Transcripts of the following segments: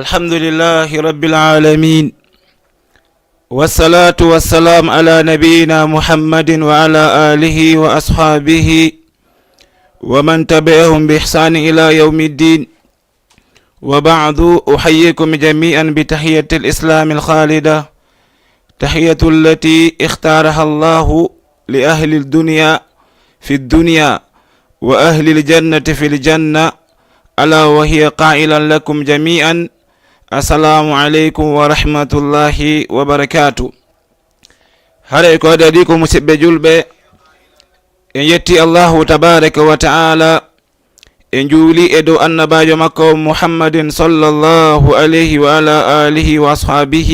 الحمد لله رب العالمين والصلاة والسلام على نبينا محمد وعلى آله وأصحابه ومن تبعهم بإحسان إلى يوم الدين. وبعد أحييكم جميعا بتحية الإسلام الخالدة، تحية التي اختارها الله لأهل الدنيا في الدنيا وأهل الجنة في الجنة، ألا وهي قائلا لكم جميعا السلام عليكم ورحمة الله وبركاته. هذا كوداديكم مسبب جلبة إن يتي الله تبارك وتعالى إن جولي إدو النبي مكة محمد صلى الله عليه وعلى آله وأصحابه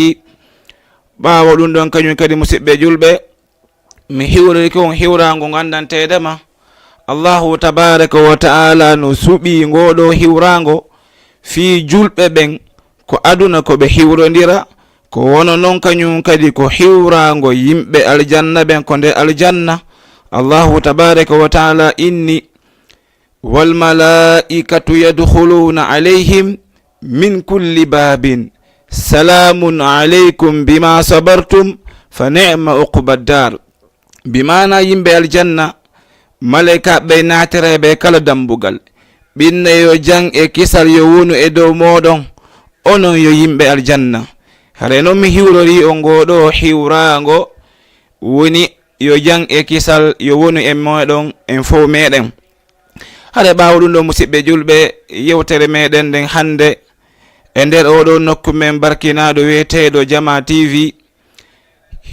باولون دون كنيو كدي مسبب جلبة مهيوريكم هيورانغو غاندان تيدما الله تبارك وتعالى نسوبي غودو هيورانغو في جلبة بن ko aduna ko be hiwrondira ko wono non kanyum kadi ko hiwrango yimbe aljanna ben ko de aljanna. Allahu tabaraka wa taala inni wal malaikatu yadkhuluna alayhim min kulli babin salamun alaykum bima sabartum fa ni'ma uqbad dar. Bimana yimbe aljanna malaika be natire be kala dambugal binne yo jang e kisal yo wonu e dow modon onon yo yimbe aljanna. Hare non mi hiwrori on goɗo hiwrango woni yo jang e kisal yo woni en moɗon en fo meɗen. Hare ɓawo ɗum ɗo musidɓe julɓe, yewtere meɗen nden hande e nder oɗo nokku men barkinaɗo wiyeteɗo Jama TV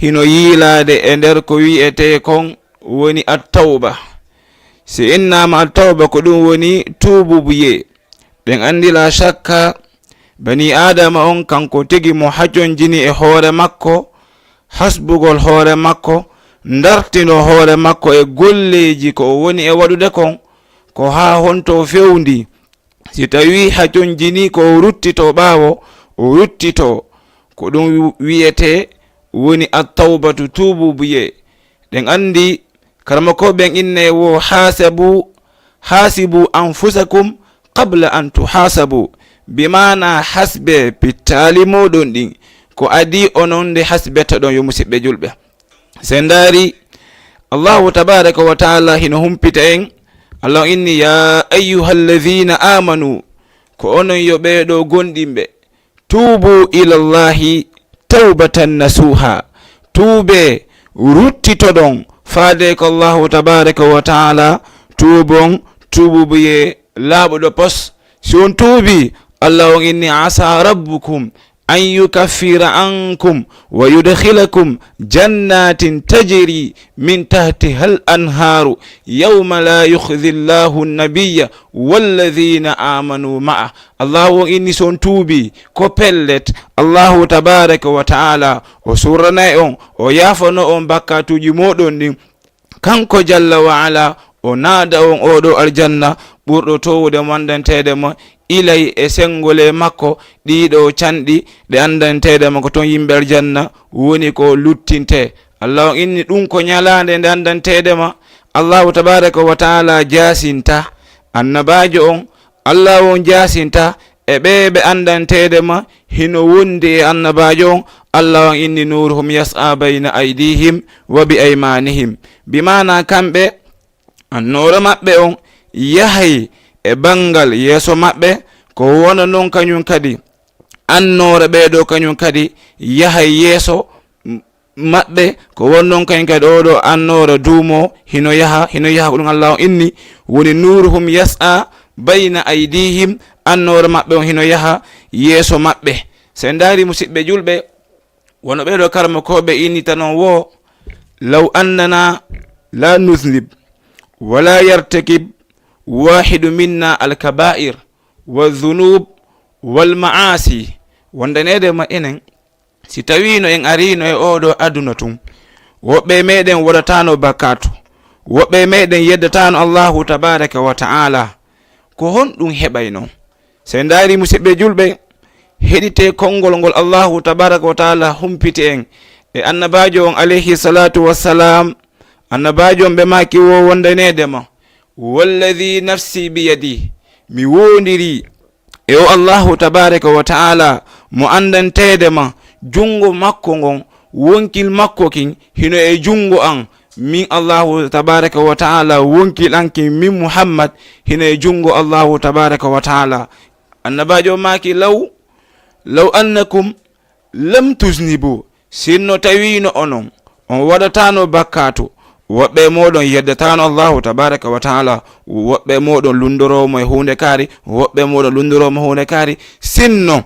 hino yiilade e nder ko wiyete kon woni attawba. Si innama attawba ko ɗum woni tububuye. ɗen andi la shakka bani adama on kanko tigi mo hajonjini e hoore makko, hasbugol hoore makko, dartino hoore makko e golleji ko o woni e waɗude kon ko ha honto fewndi. Si tawi hajonjini ko o ruttito ɓaawo o ruttito ko ɗum wiyete woni attawbatu tububuye. ɗen andi karmakoɓen inne wo hasibu anfusakum qabla an tuhasabu. Bimana hasbe pittali moɗon ɗin ko adi onon nde hasbeta ɗon yo musidɓe julɓe. Sendari Allahu tabaraka wa taala hino humpita en Allah inni ya ayyuhalladhina amanu ko onon yo ɓeɗo gonɗinɓe tubu ilallahi tawbatan nasuha. Tuube ruttitoɗon faade ko Allahu tabaraka wa taala tubon tububuye laaɓuɗo pos. Si on tuubi Allah on inni asa rabbukum an yukaffira ankum wa yudkhilakum jannatin tajri min tahtiha al-anharu yawma la yukhzi Allahu an-nabiyya walladhina amanu ma'a. Allah on inni son tuubi ko pellet Allahu tabaraka wa ta'ala o surranay on o yafano on bakkatuji moɗon din kanko jalla wa ala o naada on oɗo aljanna ɓurɗo towude mandantede mo ilay e sengole makko ɗiɗo canɗi ɗe andantede mo ko ton yimɓe aljanna woni ko luttinte. Allah inni ɗum ko ñalande nde andantede ma Allahu tabaraka wa taala jasinta annabajo on, Allah on jasinta e ɓeɓe andantede ma hino wondi e annabajo on. Allah on inni nuruhum yas'a bayna aydihim wa bi aymanihim. Bimana kamɓe annore maɓɓe on yahay e bangal yeso maɓɓe ko wona non kañum kadi annore ɓeɗo kañum kadi yahay yeso maɓɓe ko won non kañum kadi oɗo annore duumo hino yaha ko ɗum Allah inni woni nuruhum yas'a bayna aydihim. Annore maɓɓe on hino yaha yeso maɓɓe. sen daari musidɓe julɓe wono ɓeɗo karma koɓe inni tanon wo law annana la nuznib wala yartakib wahidu minna alkaba'ir wadhunub walmaasi. wondanede ma enen si tawino en arino e oɗo aduna tum woɓɓe meɗen waɗatano bakatu, woɓɓe meɗen yeddatano Allahu tabaraka wa ta'ala. ko honɗum heɓayno? sen daari musidɓe julɓe heɗite konngol ngol Allahu tabaraka wa ta'ala humpiti en e annabajo on alayhi salatu wassalam. annabajo on ɓe maki wo wondanede ma walladhi nafsi biyadi mi wondiri e o allahu tabaraka wa taala mo andantede ma jungo makko ngon wonkil makko kin hino e jungo an min allahu tabaraka wa taala wonkil anki min muhammad hino e jungo allahu tabaraka wa taala. annabajo maki law annakum lam tuznibu, sinno tawino onon on waɗatano bakkatu, woɓɓe moɗon yeddatano allahu tabaraka wa taala, woɓɓe moɗon lundoromo e hunde kaari, woɓɓe moɗon lundoromo hunde kaari, sinno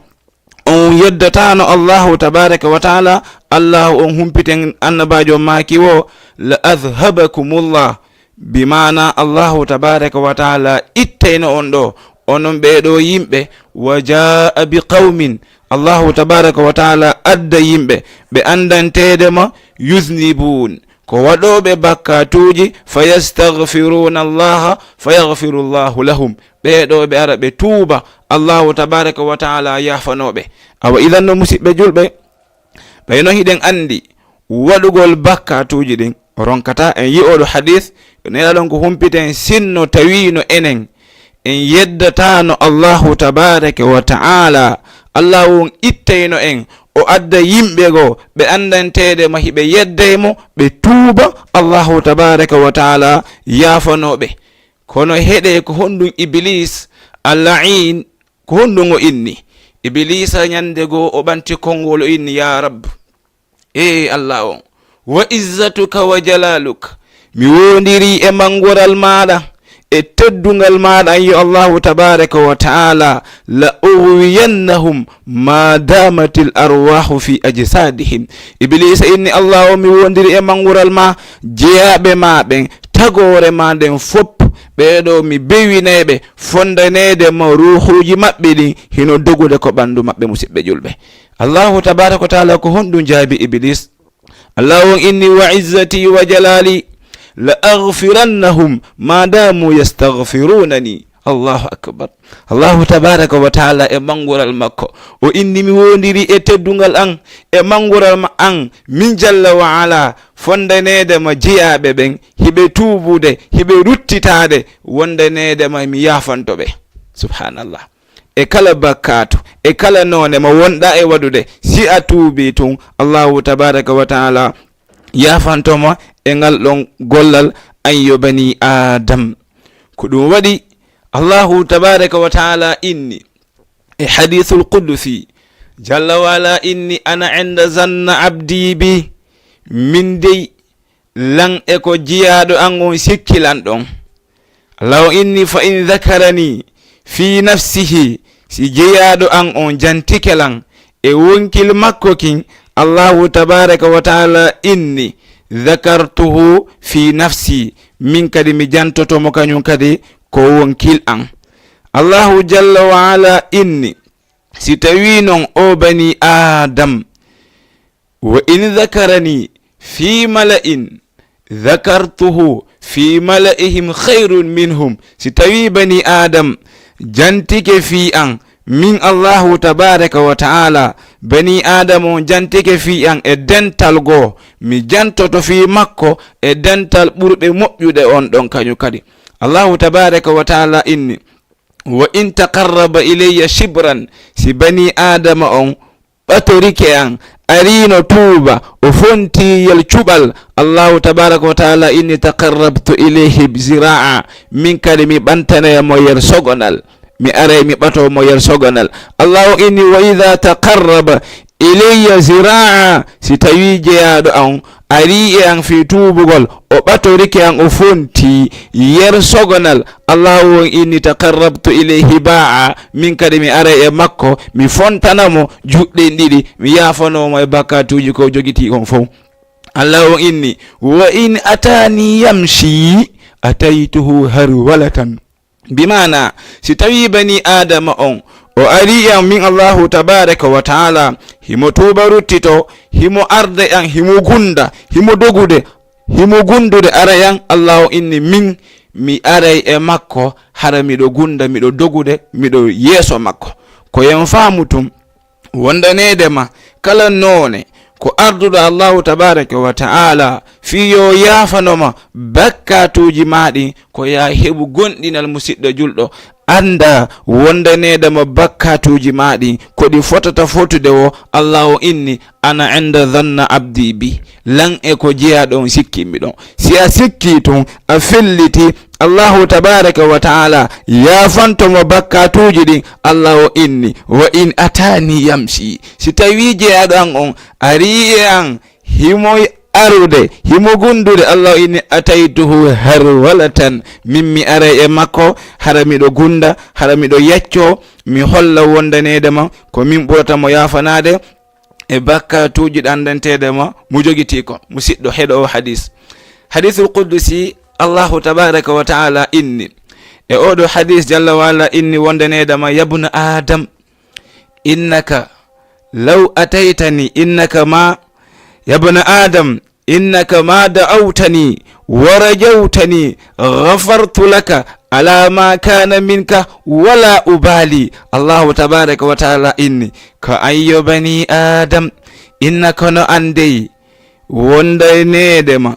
on yeddatano allahu tabaraka wa taala, allahu on humpiten annabajo maki wo la adhabakumullah, bimana allahu tabaraka wa taala ittayno on ɗo onon ɓeɗo yimɓe, wa jaa bi qawmin, allahu tabaraka wa taala adda yimɓe ɓe andantedema yuznibun, ko waɗoɓe bakkatuji, fayastaghfiruna allaha fayaghfiru llahu lahum, ɓeɗo ɓe ara ɓe tuuba allahu tabaraka wa taala yafanoɓe. awa idan no musidɓe julɓe, ɓayno hiɗen andi waɗugol bakkatuji ɗin ronkata en yi'oɗo hadith neɗaɗon ko humpiten sinno tawino enen en yeddatano allahu tabaraka wa taala, allahu on ittayno en o adda yimɓe go ɓe andantede ma hiɓe yeddaymo ɓe tuuba allahu tabaraka wa taala yafanoɓe. kono heɗe ko honɗum iblis allahin, ko honɗum o inni iblisa ñande goo o ɓanti konngol o inni ya rab, allah on wa izzatuka wa jalaluk, mi wondiri e mangoral maɗa e teddungal maɗa an yo allahu tabaraka wa taala, la uwiyannahum ma damatil arwahu fi ajsadihim. iblisa inni allah o mi wondiri e mangural ma, jeyaɓe ma ɓen, tagore ma nden fop ɓeɗo mi bewinayɓe fondanede ma ruhuji maɓɓe ɗin hino dogude ko ɓandu maɓɓe. musidɓe julɓe, allahu tabaraka wa taala ko honɗum jaabi iblis, allah on inni wa izzati wa jalali la aghfirannahum ma damu yastaghfirunani. allahu akbar, allahu tabaraka wa taala e mangural makko o inni mi wondiri e teddungal an e mangural ma an min jalla wa ala, fondanede ma jeyaɓe ɓen hiɓe tuubude hiɓe ruttitade, wondanede ma mi yafantoɓe. subhanallah, e kala bakkatu e kala none mo wonɗa e waɗude, si a tuubi tun allahu tabaraka wa taala yafantoma e ngal ɗon gollal an yo bani adam. ko ɗum waɗi allahu tabaraka wa taala inni e hadithul qudusi jalla wala, inni ana inda zanna abdi bi, min dey lan e ko jiyaɗo an on sikkilan ɗon. allahu inni fa in dhakarani fi nafsihi, si jeyaɗo an on jantikelan e wonkil makko kin, allahu tabaraka wa taala inni dhakartuhu fi nafsi, min kadi mi jantotomo kañum kadi ko wonkil an. allahu jalla wa ala inni si tawi non o bani adam, wa in dhakarani fi mala'in dhakartuhu fi mala'ihim khairun minhum, si tawi bani adam jantike fi an min allahu tabaraka wa taala, bani adam on jantike fi an e dental goo, mi jantoto fi makko e dental ɓurɓe moƴƴude on ɗon kañum kadi. allahu tabaraka wa taala inni wa in taqarraba ilayya shibran, si bani adama on ɓatorike an arino tuuba o fontiyel cuɓal, allahu tabaraka wa taala inni taqarrabtu ilayhi zira'a, min kadi mi ɓantanayamo yer sogonal, mi aray mi ɓato mo yer sogonal. allahu inni wa idha taqarraba ilayya zira'a, si tawi jeyaɗo an ari e an fi tuubugol o ɓatorike an o fonti yer sogonal, allahu on inni taqarrabtu ilayhi ba'a, min kadi mi aray e makko mi fontanamo juɗɗen ɗiɗi, mi yafanomo e bakkatuji ko jogiti on fof. allahu on inni wa in atani yamshi ataytuhu harwalatan, bimana si tawi bani adama on o ari an min allahu tabaraka wa taala himo tuuba ruttito, himo arde an, himo gunda, himo dogude, himo gundude ara yan, allahu inni min mi aray e makko hara miɗo gunda, miɗo dogude, miɗo yeeso makko. ko yen faamu tum wondanede ma kala none ko arduɗo allahu tabaraka wa ta'ala fiyo yafanoma bakkatuji maɗi ko ya heɓu gonɗinal musidɗo julɗo anda wondanedema bakkatuji maɗi koɗi fotata fotude o allahu inni ana inda dhanna abdi bi lan e ko jeeya ɗon sikkimi ɗon si a sikki tun a felliti allahu tabaraka wa ta'ala yafantomo bakkatuji ɗin allahu inni wa in atani yamshi si tawi jeeyaɗo an on ari e an himo arude himo gundude allahu inni ataytuhu harwalatan min mi ara e makko hara miɗo gunda hara miɗo yacco mi holla wondanedema ko min ɓuratamo yafanade e bakkatuji ɗandantedema mo jogiti ko musidɗo heɗo o hadithul qudusi allahu tabaraka wa ta'ala inni e oɗo hadis jalla wala inni wondanedema yabna adam innaka law ataytani innaka ma yabna adam innaka ma da'awtani wa rajawtani ghafartu laka ala ma kana minka wala ubali allahu tabaraka wa ta'ala inni ka ayyo bani adam innaka no andey wondanedema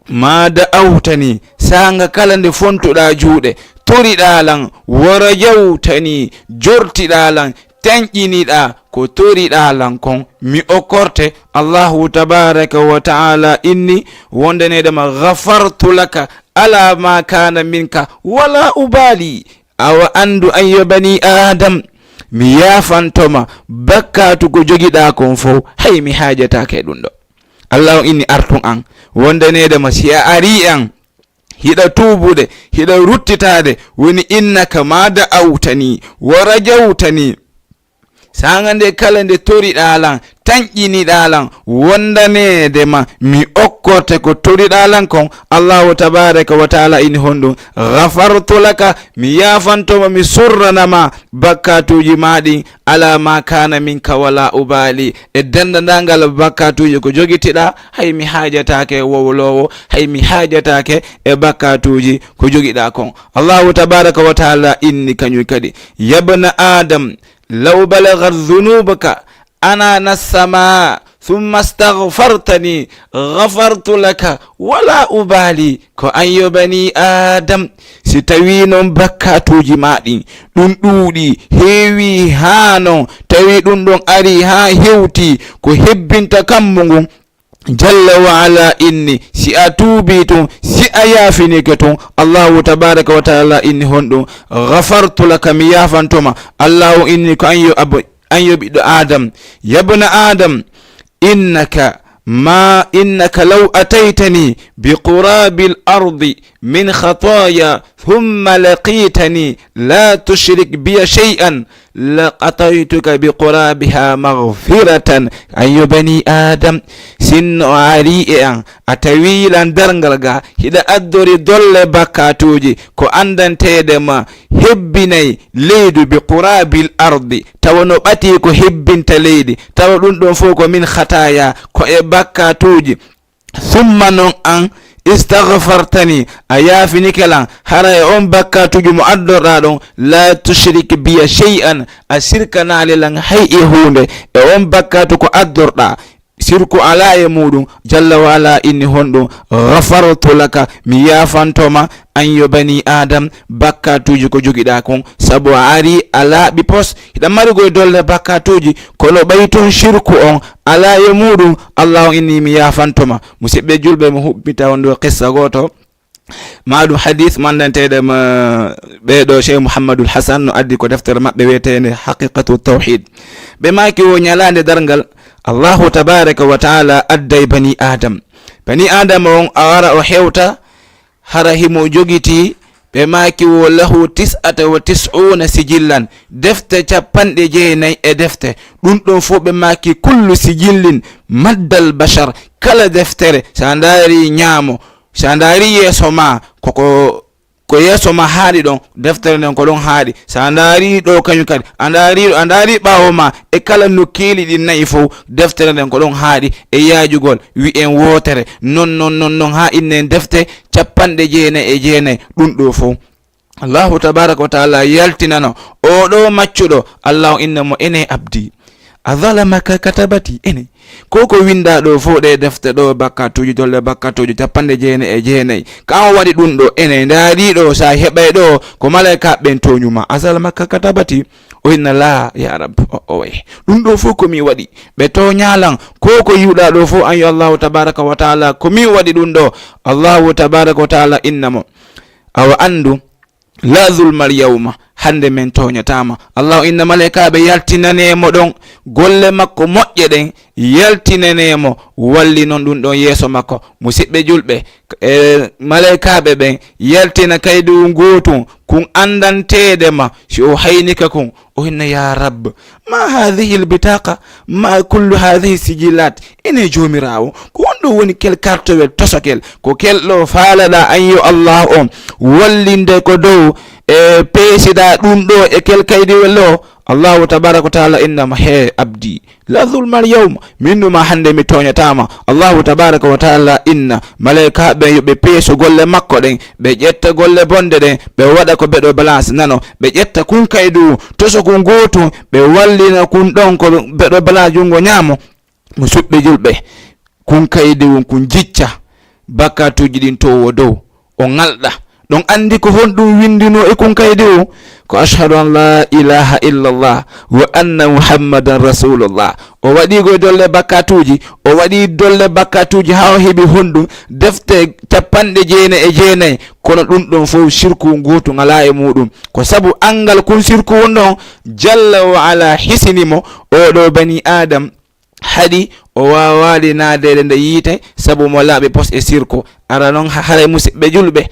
ma da'awtani sanga kala nde fontuɗa juuɗe toriɗa lan wa rajawtani jortiɗa lan tanƴiniɗa ko toriɗa lan kon mi okkorte allahu tabaraka wa ta'ala inni wondanedema ghafartu laka ala ma kana minka wala ubali awa andu ayyo bani adam mi yafantoma bakkatu ko jogiɗa kon fo hay mi hajatake ɗum ɗo allahu inni artun an wondanedema si a ari an hiɗa tubude hiɗa ruttitade woni innaka ma da'awtani wa rajawtani sanga nde kala nde toriɗa lan tanƴiniɗa lan wondanedema mi okkorte ko toriɗa lan kon allahu tabaraka wa ta'ala ini honɗum ghafartu laka mi yafantoma mi surranama bakkatuji maɗi ala ma kana minka wala ubali e dendandangal bakkatuji ko jogitiɗa hay mi hajatake wowlowo hay mi hajatake e bakkatuji ko jogiɗa kon allahu tabaraka wa ta'ala inni kañum kadi yabna adam law balagat dhunubaka أنا السماء ثم استغفرتني غفرت لك ولا أبالي ko ayyo bani adam si tawi non bakkatuji maɗi ɗum ɗuuɗi heewi ha non tawi ɗum ɗon ari ha hewti ko hebbinta kammu ngun jalla wa ala inni si a tuubi tun si a yafinike tun allahu tabaraka wa ta'ala inni honɗum ghafartu laka mi yafantoma allahu inni ko anyo ɓiɗɗo adam yabna adam innaka law ataytani biqurabi al-ardi min khataya thumma laqitani la tushrik biya shay'an laqataytuka biqurabiha maghfiratan ayyo bani adam sinno ari e an a tawilan dargal ga hiɗa addori dolle bakkatuji ko andantedema hebbinay leydu biqurabil ardi tawa no ɓati ko hebbinta leydi tawa ɗum ɗon fof ko min khataya ko e bakkatuji summa non an istaghfartani a yafinike lan hara e on bakkatuji mo addorɗa ɗon la tushrik biya shay'an a sirkanali lan hay e hunde e on bakkatu ko addorɗa sirku ala e muɗum jalla wa ala inni honɗum ghafartu laka mi yafantoma an yo bani adam bakkatuji ko jogiɗa kon sabu a ari a laaɓi pos hiɗa marigoye dolle bakkatuji kono ɓayi toon shirku on ala e muɗum allahu inni mi yafantoma musidɓe julɓe mo huɓɓita on ɗo qissa goto maɗum hadith mandanteɗem ɓeɗo cheikh mouhammadul hasan no addi ko deftere maɓɓe wiyetede haqiqatu tawhid ɓe maki o ñalande dargal allahu tabaraka wa ta'ala adday bani adam on a wara o hewta hara himo jogiti ɓe maki wo lahu 99 sijillan defte 94 e defte ɗum ɗon fof ɓe maki kullu sijillin maddal bashar kala deftere sa ndari ñaamo sa ndari yeeso ma ko yeeso ma haaɗi ɗon deftere nden ko ɗon haaɗi sa ndaari ɗo kañum kadi a ndaari ɓaawo ma e kala nokkeeli ɗi nayi fof deftere nden ko ɗon haaɗi e yaajugol wi'en wootere non ha innen defte 99 ɗum ɗo fof allahu tabaraka wa taala yaltinano oɗo maccuɗo allahu inna mo ene abdi adhalamaka katabati ene koko winda ɗo fo ɗe defte ɗo bakkatuji dolle bakkatuji 99 kan waɗi ɗum ɗo ene ndaari ɗo sa heɓay ɗo ko malaika ɓen toñuma azhalamaka katabati o inna la ya rab o way ɗum ɗo fo komi waɗi ɓe toñalan koko yiwɗa ɗo fo an yo allahu tabaraka wa taala komi waɗi ɗum ɗo allahu tabaraka wa taala innamo awa andu la zulmal yawma hande men toñatama allahu inna malaikaɓe yaltinanemo ɗon golle makko moƴƴe ɗen yaltinanemo walli noon ɗum ɗon yeeso makko musidɓe julɓe malaikaɓe ɓen yaltina kaydi gotum kun andantedema si o haynika kun o hinna ya rabb ma hadihi lbitaqa ma kullu hadihi sijilat ene jomirawo ko wonɗo woni kel kartowel tosokel ko kelɗo faalaɗa an yo allah on wallinde ko dow peesida ɗum ɗo e kel kaydiwel o allahu tabaraka wa taala innama he abdi la zulma al yawma minnuma hande mi toñatama allahu tabaraka wa taala inna malaika ɓe yoɓe peeso golle makko ɗen ɓe ƴetta golle bonde ɗen ɓe waɗa ko ɓeɗo balance nano ɓe ƴetta kun kaydu toso kun gotu ɓe wallina kun ɗon ko ɓeɗo balance jungo ñaamo mo suɓɓe julɓe kun kaydu kun jicca bakkatuji ɗin towo dow o ngalɗa ɗon andi ko honɗum windino e kun kaydi o ko ashhadu an la ilaha illallah wa anna muhammadan rasulullah o waɗi goye dolle bakkatuji o waɗi dolle bakkatuji ha o heeɓi honɗum defte 99 kono ɗum ɗon fof sirku gotu ngala e muɗum ko sabu angal kun sirku wonɗon jalla wa ala hisinimo oɗo bani adam haɗi o wawali naadede nde yiite sabu mo laaɓe pos e sirko ara noon haray musidɓe julɓe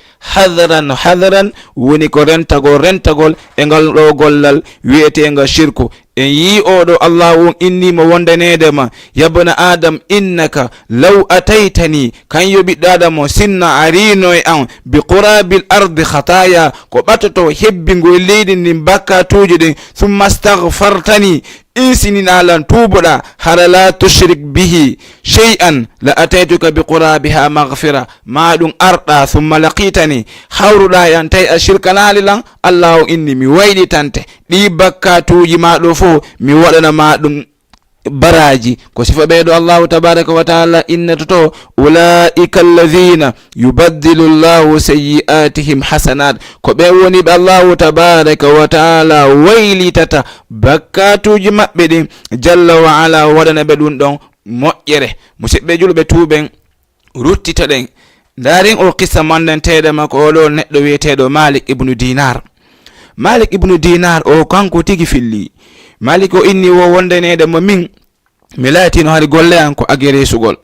hadaran woni ko rentagol e ngal ɗo gollal wi'etega shirku en yi oɗo allah on innimo wondanedema yabna adam innaka law ataytani kan yo ɓiɗɗo adam o sinna arino e an bi qurabil ardi khataya ko ɓatoto hebbingo e leydi ndin bakkatuji ɗin summa stagfartani insinin tubuɗa hara la tushrik bihi shay'an la ataytuka bi qurabiha maghfira ma ɗum arɗa summa laqitani hawruɗa yan tawi a shirkanali lan allah o inni mi wayɗitante ɗi bakkatuji ma ɗo fo mi waɗana ma ɗum baraji ko sifa ɓeydo allahu tabaraka wa taala innata to ulaika alladhina yubaddilu llahu sayyi'atihim hasanat ko ɓe woni ɓe allahu tabaraka wa taala waylitata bakkatuji maɓɓe ɗin jalla wa ala waɗana ɓe ɗum ɗon moƴƴere musidɓe julɓe tuɓen ruttita ɗen ndarin o qissa mandanteɗema ko oɗo neɗɗo wiyeteɗo malik ibnu dinar o kanko tigi filli malik o inni wo wondanede mo min mi laatino hari golle an ko ageresugol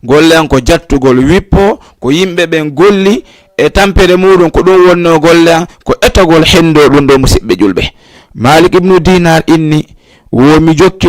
golle an ko jattugol wippo ko yimɓe ɓen golli e tampere muɗum ko ɗum wonno golle an ko etagol hendo ɗum ɗo musidɓe julɓe malik ibnu dinar inni wo mi jokki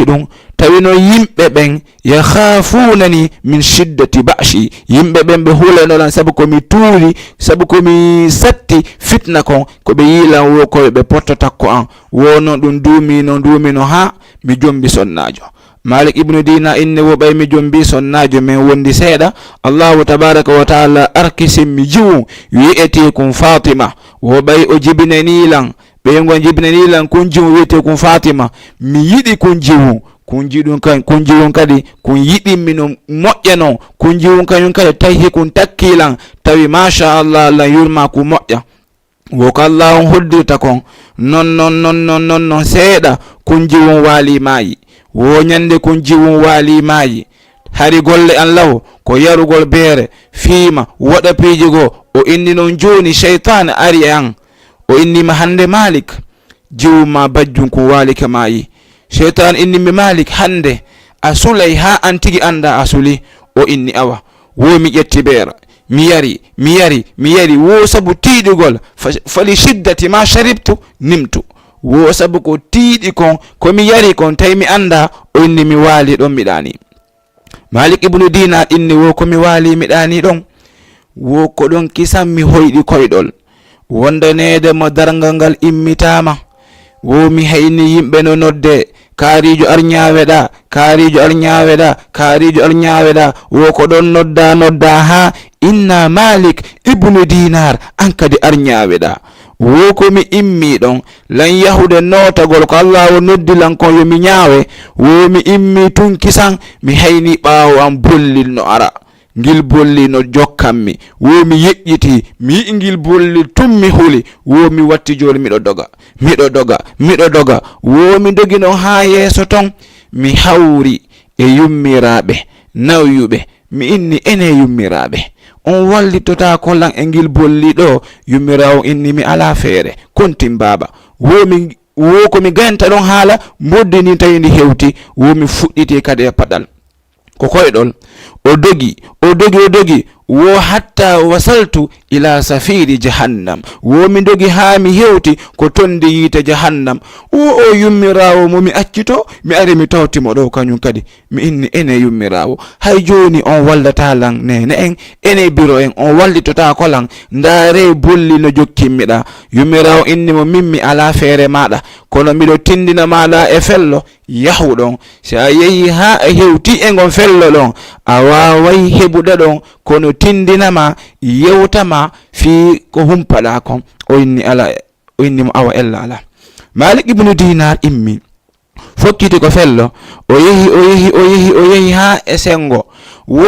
ɗum tawi no yimɓe ɓen yakhafunani min shiddati ba'shi yimɓe ɓen ɓe hulanolan sabu komi tuuri sabu komi satti fitna kon ko ɓe yiilan wo koɓe ɓe pottotakko an wono ɗum duumino ha mi jombi sonnajo malik ibnu dina inni wo ɓay mi jombi sonnajo min wondi seeɗa allahu tabaraka wa taala arkisim mi jiwu wi'ete kum fatima wo ɓay o jibinanilan ɓeygo jibinanilan kun jiwu wiyete kum fatima mi yiɗi kun jiwu kun jiwun kadi kun yiɗinmi no moƴƴa non kun jiwun kañum kadi tawi kun takkilan tawi machallah allah yurma ku moƴƴa wo ko allah on hoddirta kon non seeɗa kun jiwun waali maayi wo ñande kun jiwun waali maayi hari golle an law ko yarugol beere fiima waɗa piiji goo o inni noon joni cheytane ari e an o innima hande malik jiwuma bajjum kun waali ke maayi shaitan inni mi malik hande a sulay ha an tigi anda a suli o inni awa wo mi ƴetti beera mi yari wo sabu tiiɗigol fali shiddati ma sharibtu nimtu wo sabu ko tiiɗi kon komi yari kon tawi mi anda o inni mi waali ɗon miɗani malik ibnu dinar inni wo komi waali miɗani ɗon wo ko ɗon kisan mi hoyɗi koyɗol wondanede mo dargal ngal immitama wo mi hayni yimɓe no nodde kaarijo arñaweɗa wo ko ɗon nodda ha inna malik ibnu dinar an kadi arñaweɗa wo ko mi immi ɗon lan yahude notagol ko Allah o noddilan kon yomi ñaawe wo mi immi tun kisan mi hayni ɓaawo am bollil no ara ngil bolli no jokkanmi wo mi yeƴƴiti mi yi'i ngil bolli tun mi huli wo mi watti joni miɗo doga wo mi dogi non ha yeeso ton mi hawri e yummiraɓe nawyuɓe mi inni ene yummiraɓe on wallitota kollan e ngil bolli ɗo yummirawo inni mi ala feere kontin baba wo ko mi ganta ɗon haala moddini tawi ndi hewti wo mi fuɗɗiti kadi e paɗal ko koyɗol o dogi wo hatta wasaltu ila safiri jahannam wo mi dogi ha mi hewti ko tonde yiite jahannam o yummirawo mo mi accito mi ari mi tawtimo ɗo kañum kadi mi inni ene yummirawo hay joni on wallata lan nene en ene biro en on wallitota ko lan ndaare bolli no jokkimmiɗa yummirawo inni mo min mi ala feere maɗa kono miɗo tindina maɗa e fello yahuɗon sa yehi ha e hewti e gon fello ɗon a waway heɓuɗa ɗon kono tindinama yewtama fi ko humpaɗa kon o inni mo awa ella ala. Malik ibnu Dinar immi fokkiti ko fello o yehi ha e sengo wo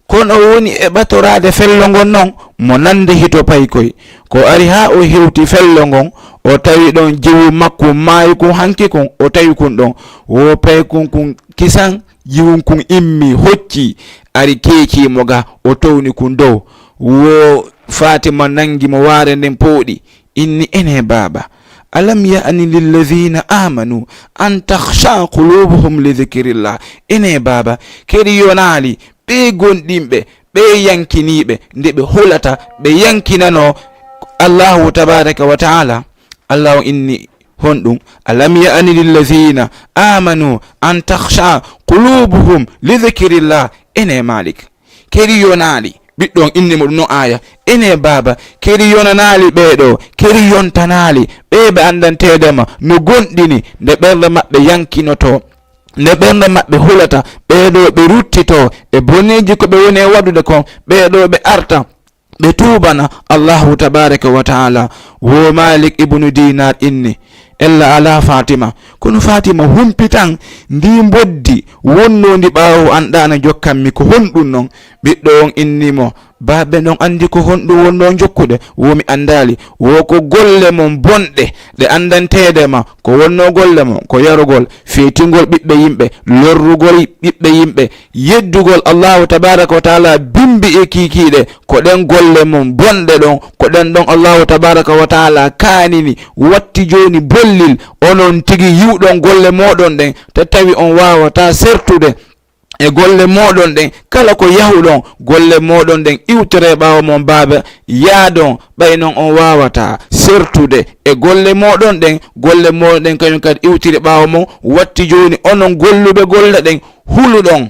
kono woni e ɓatorade fello ngon non mo nande hito paykoy ko ari ha o hewti fello ngon o tawi ɗon jiwu makko maayi kun hanki kun o tawi kun ɗon wo paykun kun kisan jiwun kun immi hocci ari keekimo ga o towni kun dow wo Fatima nangi mo waare nden pooɗi inni ene baba alam ya'ni lilladhina amanu an takhsha qulubuhum li dhikrillah ene baba kedi yonali ɓe gonɗinɓe ɓe yankiniɓe nde ɓe hulata ɓe yankinano Allahu tabaraka wa ta'ala. Allah inni honɗum alam ya'ni lilladhina amanu an takhsha qulubuhum li dhikrillah ene Malik kedi yonali ɓiɗɗon inni mo ɗum no aya ene baba kedi yonanali ɓeɗo kedi yontanali ɓe andantedema no gonɗini nde ɓerde maɓɓe yankinoto nde ɓerde maɓɓe hulata ɓeɗo ɓe ruttito e boneji ko ɓe woni e waɗude kon ɓeɗo ɓe arta ɓe tubana Allahu tabaraka wa ta'ala. Wo Malik ibnu Dinar inni ella ala Fatima kono Fatima humpitan ndi boddi wonno ndi ɓawo anɗana jokkanmi ko honɗum non ɓiɗɗo on innimo babe non andi ko honɗum wonno jokkude womi andali wo ko golle mon bonɗe ɗe andantedema ko wonno golle mon ko yarugol feetingol ɓiɓɓe yimɓe lorrugol ɓiɓɓe yimɓe yeddugol Allahu tabaraka wa taala bimbi e kikiɗe ko ɗen golle mon bonɗe ɗon ko ɗen ɗon Allahu tabaraka wa taala kanini watti joni bollil onon tigi yiwɗon golle moɗon ɗen tawi on wawata sertude e golle moɗon ɗen kala ko yahuɗon golle moɗon ɗen iwtere ɓawo mon baba yaadon ɓay non on wawata sertude e golle moɗon ɗen kañum kadi iwtiri ɓawo mon watti joni onon golluɓe golle ɗen huluɗon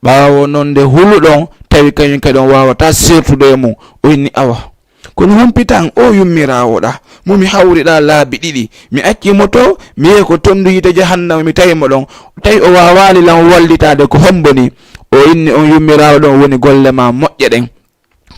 ɓawo non nde huluɗon tawi kañum kadi on wawata sertude e mum o inni awa kono humpitan o yummirawoɗa momi hawriɗa laabi ɗiɗi mi accimo to mi yehi ko tondu yide jahannama mi tawimo ɗon tawi o wawali lan wallitade ko homboni o inni on yummirawo ɗon woni golle ma moƴƴe ɗen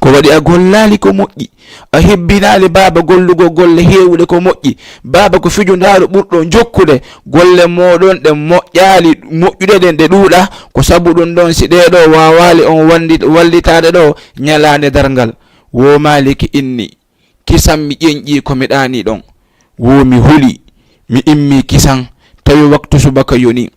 ko waɗi a gollali ko moƴƴi a hebbinali baba gollugo golle hewuɗe ko moƴƴi baba ko fijundaɗo ɓurɗo jokkude golle moɗon ɗe moƴƴali moƴƴuɗe ɗen ɗe ɗuuɗa ko sabu ɗum ɗon si ɗeɗo wawali on wallitade ɗo ñalande dargal. Wo Maliki inni kisan mi ƴenƴi ko mi ɗani ɗon wo mi huli mi immi kisan tawi waktu subaka yoni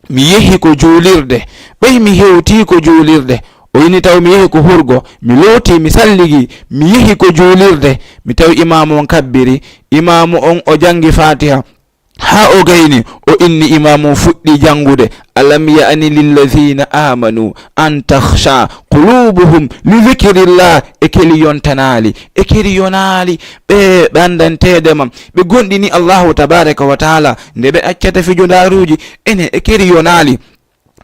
mi yehi ko julirde ɓey mi hewti ko julirde o yini taw mi yehi ko hurgo mi looti mi salligi mi yehi ko julirde mi tawi imamu on kabbiri imamu on o jangi Fatiha ha o gayni o inni imamu fuɗɗi jangude alam ya'ni lilladhina amanu an takhsha qulubuhum li dhikrillah e keli yontanali e keli yonali ɓe andantedema ɓe gonɗini Allahu tabaraka wa taala nde ɓe accata fijundaruji ene e keli yonali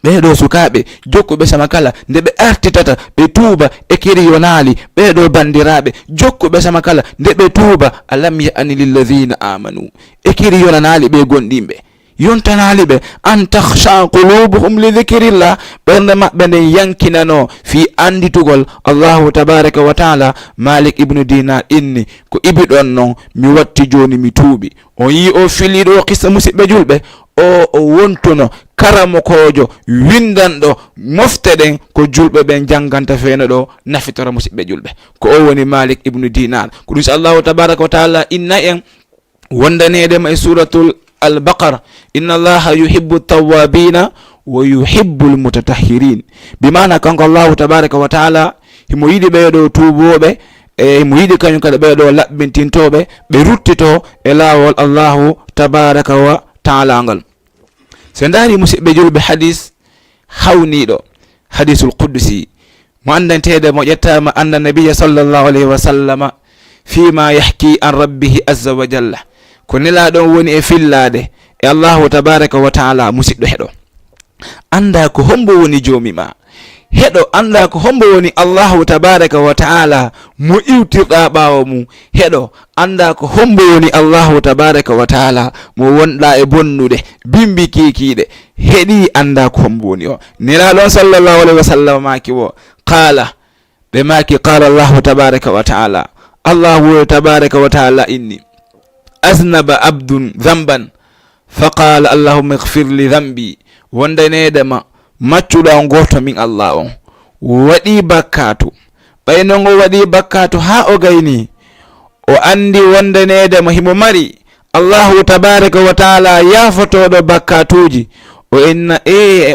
ɓeɗo sukaɓe jokkuɓe sama kala nde ɓe artitata ɓe tuuba e keri yonali ɓeɗo bandiraɓe jokkuɓe sama kala nde ɓe tuuba alam ya'ni lilladhina amanu e keri yonanali ɓe gonɗinɓe yontanali ɓe an takhsha qulubuhum li dhikrillah, ɓernde maɓɓe nden yankinano fi anditugol Allahu tabaraka wa taala. Malik ibnu Dinar inni ko ibi ɗon noon mi watti joni mi tuuɓi. o yi o filiɗo o qissa musidɓe julɓe o wontuno karamokojo windanɗo mofte ɗen ko julɓe ɓen jangganta feeno ɗo nafitora musidɓe julɓe, ko o woni Malik ibnu Dinar. ko ɗum so Allahu tabaraka wa taala inna en wondanedema e suratul al-Baqara, inna allaha yuhibbu tawabina wa yuhibbu almutatahirin. bimana kanko Allahu tabaraka wa taala himo yiɗi ɓeeɗo tuuboɓe e mo yiɗi kañum kadi ɓeeɗo laɓɓintintoɓe ɓe ruttito e laawol Allahu tabaraka wa taala ngal. so ndaari musidɓe julɓe hadis hawniɗo hadisul qudsi mo andantede mo ƴettama anna nabiya sallallahu alayhi wa sallama fima yahki an rabbihi azza wa jalla, ko nelaɗon woni e fillade e Allahu tabaraka wa taala. musidɗo heɗo anda ko hombo woni jomima, heɗo anda ko hombo woni Allahu tabaraka wa taala mo iwtirɗa ɓawo mum, heɗo anda ko hombo woni Allahu tabaraka wa taala mo wonɗa e bonnude bimbi kikiɗe, heɗi anda ko hombo woni o. nelaɗon sallallahu alayhi wa sallam maki wo qala ɓe maki qala Allahu tabaraka wa taala, Allahu tabaraka wa taala inni aznaba abdun dhanban faqala allahumma ighfir li dhanbi. wondanedema maccuɗa goto min Allah on waɗi bakkatu, ɓaynon o waɗi bakkatu ha o gayni o andi wondanedema himo mari Allahu tabaraka wa taala yafotoɗo bakkatuji, o inna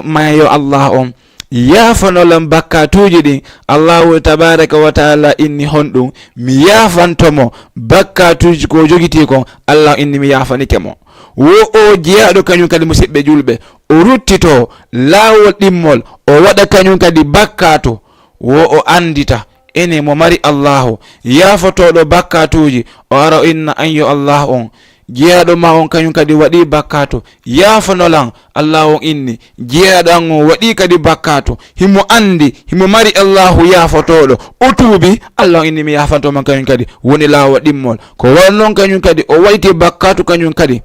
mayo Allah on yafanolam bakkatuji ɗin. Allahu tabaraka wa taala inni honɗum mi yafantomo bakkatuji ko jogiti kon, Allah inni mi yafanike mo. wo o jeyaɗo kañum kadi musidɓe julɓe o ruttito laawol ɗimmol o waɗa kañum kadi bakkatu, wo o andita ene mo mari Allahu yafotoɗo bakkatuji, o ara o inna an yo Allah on jeyaɗo ma on kañum kadi waɗi bakkatu yafanolan. Allah on inni jeyaɗo an on waɗi kadi bakkatu, himo andi himo mari Allahu yafotoɗo, o tuubi, Allah on inni mi yafantoma kañum kadi woni laawol ɗimmol. ko wonnon kañum kadi o wayti bakkatu kañum kadi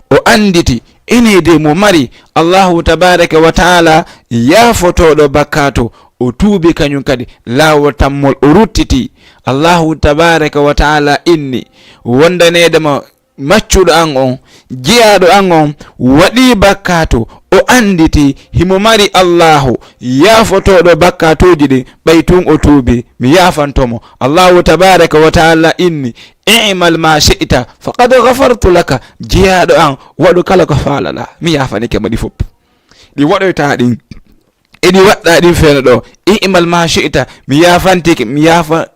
o anditi enede mo mari Allahu tabaraka wa taala yafotoɗo bakkatu, o tuubi kañum kadi laawol tammol o ruttiti. Allahu tabaraka wa taala inni wondanedema maccuɗo an on jeyaɗo an on waɗi bakkatu, o anditi himo mari Allahu yafotoɗo bakkatuji ɗin, ɓaytun o tuubi mi yafantomo. Allahu tabaraka wa taala inni i'mal ma shi'ta faqad ghafartu laka. jeyaɗo an waɗu kala ko falala mi yafanike mo ɗi fof. ɗi waɗoyta ɗin eɗi waɗɗa ɗin feeno ɗo, i'mal ma shi'ta mi yafantike, mi yafa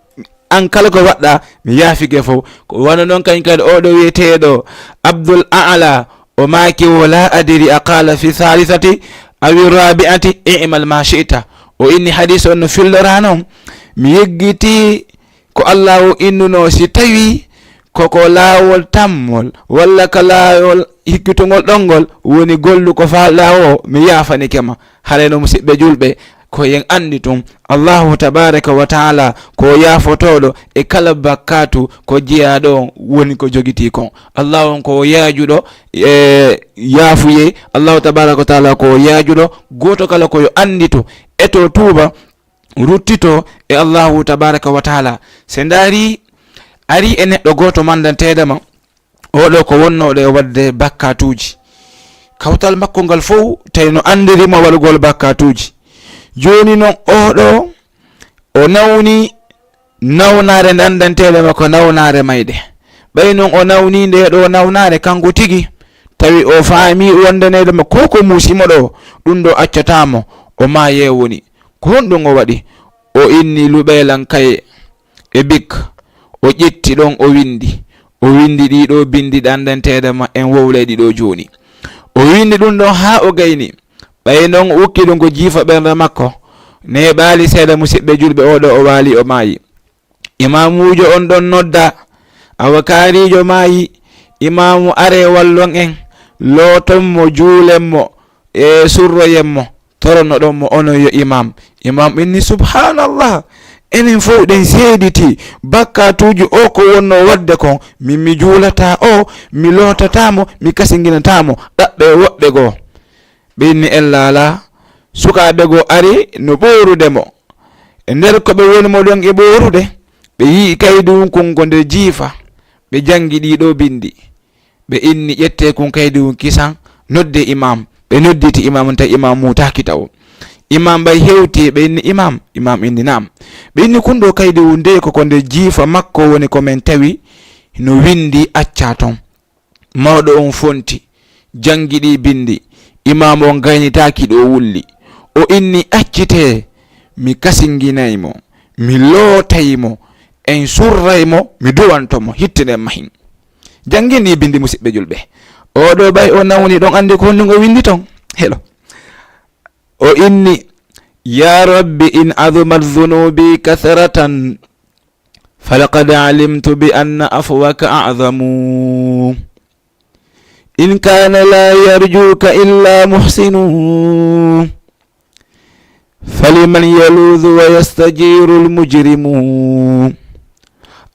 an kala ko waɗɗa mi yaafike fof. ko wona noon kañ kadi oɗo wiyeteɗo Abdul A'la o maki wala adiri a qala fi thalithati awi rabi'ati i'mal ma shi'ta. o inni hadis on no fillora noon mi yeggiti ko Allah o innuno si tawi koko laawol tammol walla ka laawol hikkitogol ɗongol woni gollu ko falɗa o mi yafanike ma. hareno musidɓe julɓe ko yen andi tum Allahu tabaraka wa taala ko yafotoɗo e kala bakkatu ko jeyaɗo woni ko jogiti kon. Allah on ko yaajuɗo yaafuye, Allahu tabaraka wa taala ko yaajuɗo goto kala ko yo andito eto tuuba ruttito e Allahu tabaraka wa taala. se ndaari ari e neɗɗo goto mandantedema oɗo ko wonnoɗo e wadde bakkatuji, kawtal makko ngal fof tawi no andirimo waɗugol bakkatuji. joni noon oɗo o nawni nawnare nde andantedema ko nawnare mayde, ɓay noon o nawni nde ɗo nawnare kanko tigi tawi o faami wondanedema koko musimo ɗo ɗum ɗo accatamo o maye woni ko honɗum o waɗi. o inni luɓelan kaye e bik o ƴetti ɗon o windi ɗiɗo bindi ɗe andantedema en wowle ɗiɗo joni. o windi ɗum ɗon ha o gayni, ɓay noon wukki ɗum ko jiifa ɓernde makko ne ɓaali seeɗa musidɓe julɓe oɗo o waali o maayi. imamujo on ɗon nodda awakarijo maayi, imamu are wallon en lootonmo juulenmo e surroyenmo torono ɗon mo onon yo imam. imam inni subhanallah, enen fof ɗen seediti bakkatuji o ko wonno wadde kon min mi juulata o mi lootatamo mi kasinginatamo ɗaɓɓe woɓɓe goo ɓe inni en laala sukaɓe goo ari no ɓorudemo e nder ko ɓe woni mo ɗon e ɓorude ɓe yii kaydi wum kon ko nder jiifa ɓe jangi ɗiɗo bindi ɓe inni ƴette kon kaydi wum kisan nodde imam ɓe nodditi imam tawi imam mutaki taw imam ɓay hewti ɓe inni imam inni nam ɓe inni kun ɗo kaydi wum nde koko nder jiifa makko woni komin tawi no windi acca ton mawɗo on fonti jangi ɗi bindi imam on gaynitaki ɗo wulli o inni accite mi kasinginaymo mi lootaymo en surraymo mi duwantomo hittinen mahin jangini bindi musidɓe julɓe oɗo ɓay o nawni ɗon andi ko honɗum o windi ton helo o inni ya rabbi in adumat dhunubi kathratan falaqad alimtu bi anna afwaka a'zamu in kana la yarjuka illa muhsinu فلمن يلوذ ويستجير المجرم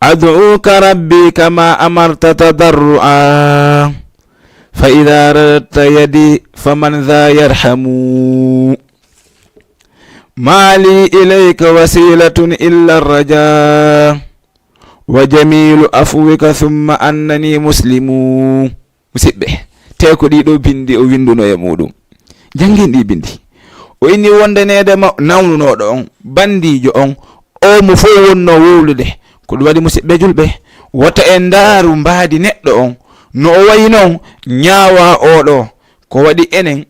أدعوك ربي كما أمرت تضرعا فإذا رددت يدي فمن ذا يرحم ما لي إليك وسيلة إلا الرجاء وجميل أفوك ثم أنني مسلم مسبح تيكو دي دو بندي أو ويندو نو يمودو جنجين دي بندي o inni wondanede nawnunoɗo on bandijo on o mo fo wonno wowlude ko ɗum waɗi musidɓe julɓe wota en ndaaru mbaadi neɗɗo on no o wayi noon ñaawa oɗo ko waɗi enen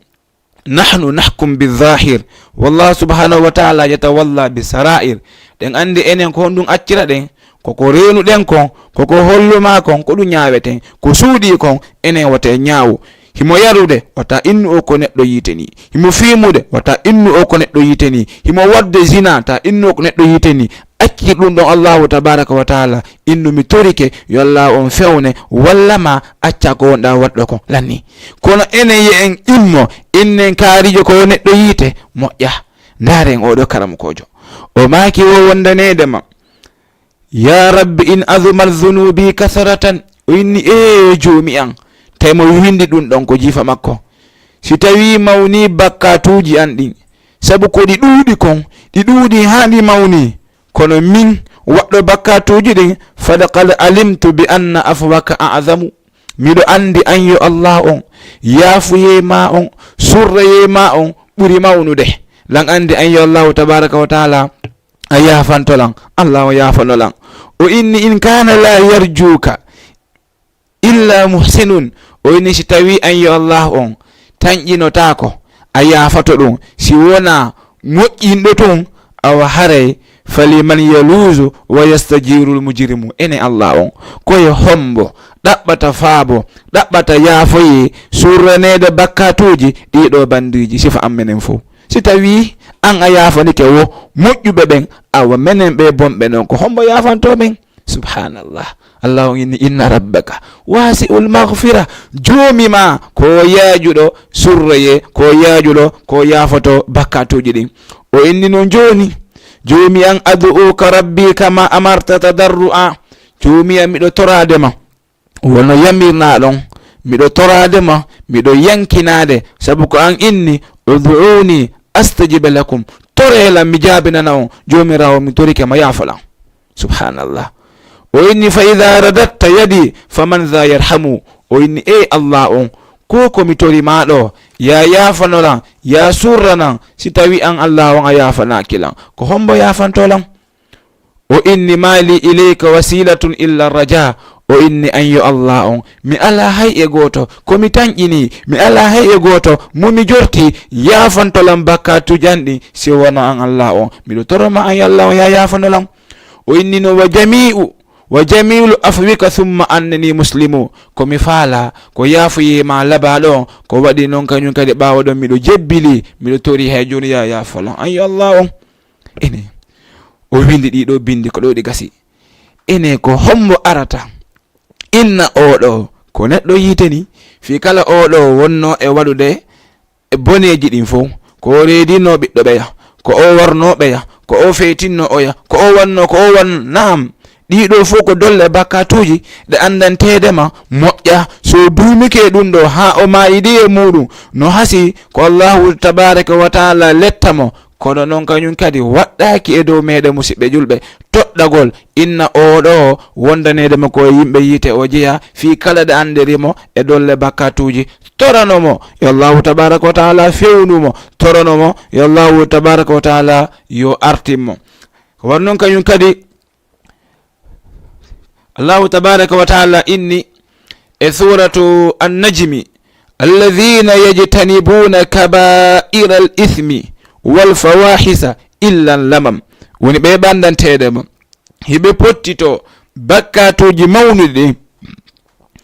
nahnu nahkum bizahir wallahu subhanahu wa taala yatawalla bisara'ir ɗen andi enen ko honɗum accira ɗen koko renuɗen kon koko holluma kon ko ɗum ñaaweten ko suuɗi kon enen wote ñaawu himo yarude wata innu o ko neɗɗo yiteni himo fiimude wata innu o ko neɗɗo yiteni himo wadde zina ta innu o ko neɗɗo yiteni acci ɗum ɗon allahu tabaraka wa taala innu mi torike yo allah on fewne walla ma acca ko wonɗa waɗɗo ko lanni kono enen ye en immo innen kaarijo ko neɗɗo yiite moƴƴa ndaren oɗo karamukojo o maaki o wondanedema ya rabbi in azumal dhunubi kasaratan o inni joomi an tawi mo windi ɗum ɗon ko jiifa makko si tawi mawni bakkatuji an ɗin sabu ko ɗi ɗuuɗi kon ɗi ɗuuɗi ha ɗi mawni kono min waɗɗo bakkatuji ɗin fadaqad alimtu bi anna afwaka a'zamu miɗo andi an yo allah on yaafuye ma on surraye ma on ɓuri mawnude lan andi an yo allahu tabaraka wa taala a yafantolan allah o yafanolan o inni in kana la yarjuka illa muhsinun o inni si tawi an yo allah on tañƴinotako a yafato ɗum si wona moƴƴinɗo tun awa haray faliman yaluzu wa yastajiru lmujrimu ene allah on koye hombo ɗaɓɓata faabo ɗaɓɓata yaafoye surranede bakkatuji ɗiɗo bandiji sifa an menen fo si tawi an a yafanike wo moƴƴuɓe ɓen awa menen ɓe bonɓe noon ko hombo yafanto ɓen subhanallah allah inni inna rabbaka wasi'ul maghfira joomi ma ko yaajuɗo surraye ko yaajuɗo ko yaafoto bakkatuji ɗin o inni no joni joomi an ad'uka rabbi kama amarta tadarru'a joomi an miɗo toradema wono yamirnaɗon miɗo toradema miɗo yankinade sabu ko an inni ud'uni astajib lakum torelam mi jaabinana on joomirawo mi torike ma yaafolan subhanallah o inni fa idha radatta yadi faman dha yarhamu o inni allah on ko mi tori maɗo ya yafanolan ya surranan si tawi an allah on a yafanakilan ko hombo yafantolan o inni mali ilayka wasilatun illa raja o inni an yo allah on mi ala hay e goto komi tañƴini mi ala hay e goto momi jorti yafantolan bakkatu janɗi si wona an allah on miɗo toroma an allah on ya yafanolan o inni no wa jamilu afwika thumma annani muslimu komi faala ko yaafuye ma labaɗo ko waɗi noon kañum kadi ɓawa ɗon miɗo jebbili miɗo tori hay joni ya yaafolan an yo allah on ene o windi ɗiɗo bindi ko ɗo ɗi gasi ene ko hombo arata inna oɗo ko neɗɗo yiteni fi kala oɗo wonno e waɗude e boneji ɗin fof ko reedino ɓiɗɗo ɓeya ko o warno ɓeya ko o feetinno oya ko o wanno ko o wan naam ɗiɗo fof ko dolle bakkatuji ɗe andantedema moƴƴa so duumike ɗum ɗo ha o mayiɗi e muɗum no hasi ko allahu tabaraka wa taala lettamo kono noon kañum kadi waɗɗaki e dow meɗe musidɓe julɓe toɗɗagol inna oɗo wondanedema ko yimɓe yiite o jeeya fi kala ɗe anderimo e dolle bakkatuji toranomo yo allahu tabaraka wa taala fewnumo toranomo yo allahu tabaraka wa taala yo artinmo ko wan noon kañum kadi allahu tabaraka wa taala inni e suratu annajmi alladhina yajtanibuna kabaira al ithmi wal fawahisa illa lamam woni ɓe ɓandantedema hiɓe pottito bakkatuji mawnuɗi ɗin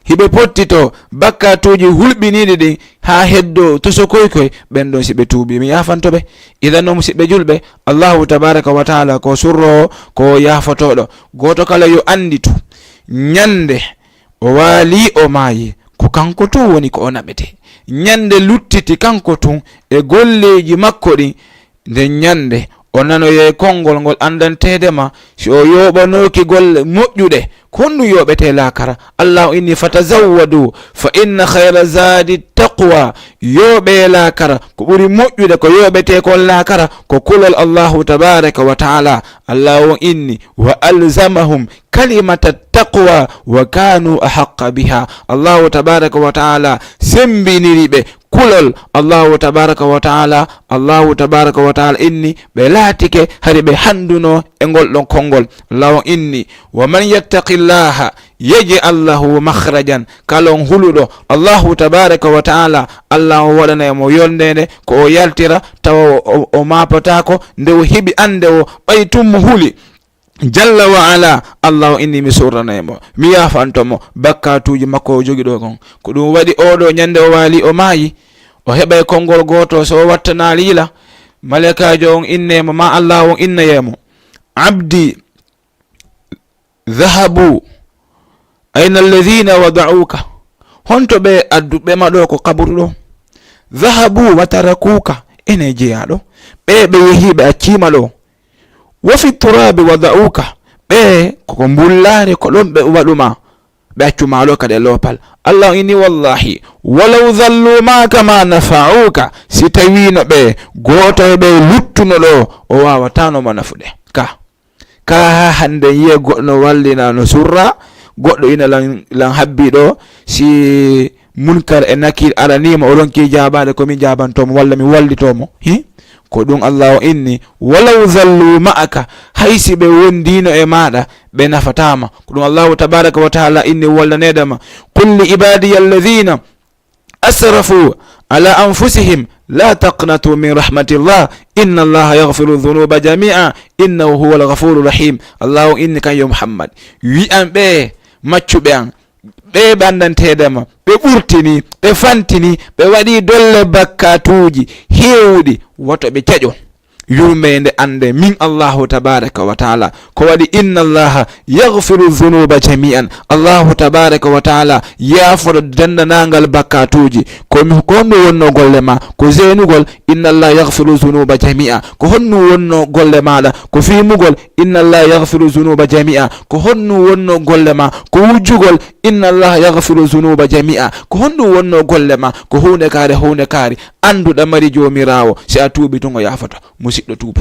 hiɓe pottito bakkatuji hulɓiniɗi ɗin ha heddo to sokoykoy ɓen ɗon siɓe tuubi mi yafantoɓe idan noon musidɓe julɓe allahu tabaraka wa taala ko surro ko yafotoɗo goto kala yo anditu ñande o waali o maayi ko kanko tun woni ko o naɓete ñande luttiti kanko tun e golleji makko ɗin nde ñande o nanoye konngol ngol andantedema si o yoɓanoki golle moƴƴuɗe konnu yoɓete lakara allahu inni fatazawwadu fa inna hayra zadi taqwa yoɓe lakara ko ɓuri moƴƴude ko yoɓete kon lakara ko kulol allahu tabaraka wa taala allahu inni wa alzamahum kalimata taqwa wa kanu ahaqqa biha allahu tabaraka wa taala sembiniriɓe kulol allahu tabaraka wa taala inni ɓe laatike hari ɓe handuno e ngol ɗon konngol allahu inni wa man yattaqillaha yaj'al lahu makhrajan kalon huluɗo allahu tabaraka wa taala allahu waɗana emo yolndede ko o yaltira tawa o mapotako nde o heɓi ande o ɓay tummo huli jalla wa ala allahu inni mi surranaymo mi yafantomo bakkatuji makko o jogi ɗo kon ko ɗum waɗi oɗo ñande o waali o maayi o heɓay konngol goto so o wattana liila malakajo on innemo ma allah on innayemo abdi dhahabu ayna alladhina wada'uka honto ɓe adduɓe ma ɗo ko kaburu ɗo dhahabu wa tarakuka ene jeeyaɗo ɓe yehiɓe accima ɗo wa fi turabi wada'uka ɓe koko mbullani ko ɗon ɓe waɗuma ɓe accuma ɗo kadi lopal allah inni wallahi walaw dhallu maka ma nafa'uka si tawino ɓe goto ɓe luttuno ɗo o wawatanomo nafude ka hande yiye goɗɗo wallina no surra goɗɗo ina lan habbi ɗo si munkar e nakir aranima o ronki jabade komi jabantomo walla mi wallitomo ko ɗum allah o inni walaw dhallu ma'aka haysi ɓe wondino e maɗa ɓe nafatama ko ɗum allahu tabaraka wa taala inni wallanedama qul li ibadiya alladhina asrafu ala anfusihim la taqnatu min rahmatillah inna allaha yaghfiru dhunuba jami'a innahu huwa alghafuru rahim allahu inni kanyo muhammad wi'an ɓe maccuɓe an ɓe ɓandantedema ɓe ɓurtini ɓe fantini ɓe waɗi dolle bakkatuji hewɗi woto ɓe caƴo yurmede ande min allahu tabaraka wa taala ko waɗi inna allaha yaghfiru dhunuba jami'an allahu tabaraka wa taala yafoto dandanagal bakkatuji ko honno wonno golle ma ko zenugol inna allaha yaghfiru dhunuba jami'a ko honno wonno golle maɗa ko fimugol inna allaha yaghfiru dhunuba jami'a ko honno wonno golle ma ko wujjugol inna allaha yaghfiru dhunuba jami'a ko honno wonno golle ma ko hunde kaari anduɗa mari jomirawo si a tuuɓi tun o yafoto musidɗo tuubu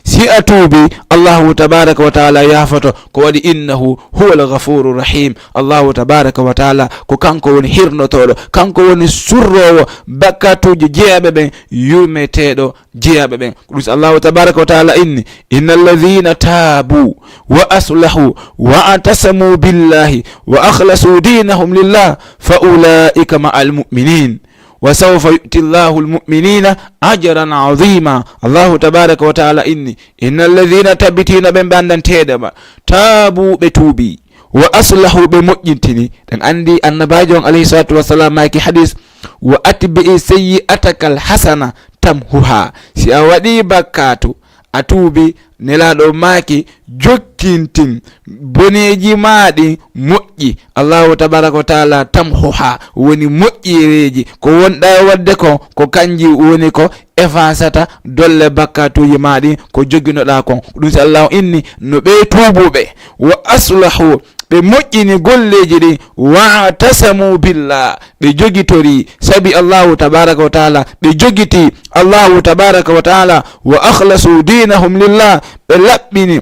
si a tuubi allahu tabaraka wa taala yafoto ko waɗi innahu huwa alghafuru rahim allahu tabaraka wa taala ko kanko woni hirnotoɗo kanko woni surrowo bakkatuji jeeyaɓe ɓen yurmeteɗo jeeyaɓe ɓen ko ɗum allahu tabaraka wa taala inni inna alladhina taabu wa aslahu wa atasamu billahi wa akhlasu dinahum lillah fa ulaika ma almuminin وسوف يؤتي الله المؤمنين أجرا عظيما الله تبارك وتعالى إن الذين تبتين بمباندن تيدما تابوا بتوبي وأصلحوا بمؤجنتني دان عندي النبي عليه الصلاة والسلام ماكي حديث وأتبئي سيئتك الحسنة تمهها سيأودي بكاتو a tuubi nelaɗo maaki jokkintin boneji maɗi moƴƴi allahu tabaraka wa taala tamhuha woni moƴƴireji ko wonɗa wadde ko kanji woni ko efasata dolle bakkatuji maɗi ko jogginoɗa kon ɗum so allahu inni no ɓe tuubuɓe wa aslahu ɓe moƴƴini golleji ɗi wa'tasamu billah ɓe jogitori sabi allahu tabaraka wa taala ɓe jogiti allahu tabaraka wa taala wa akhlasu dinahum lillah ɓe laɓɓini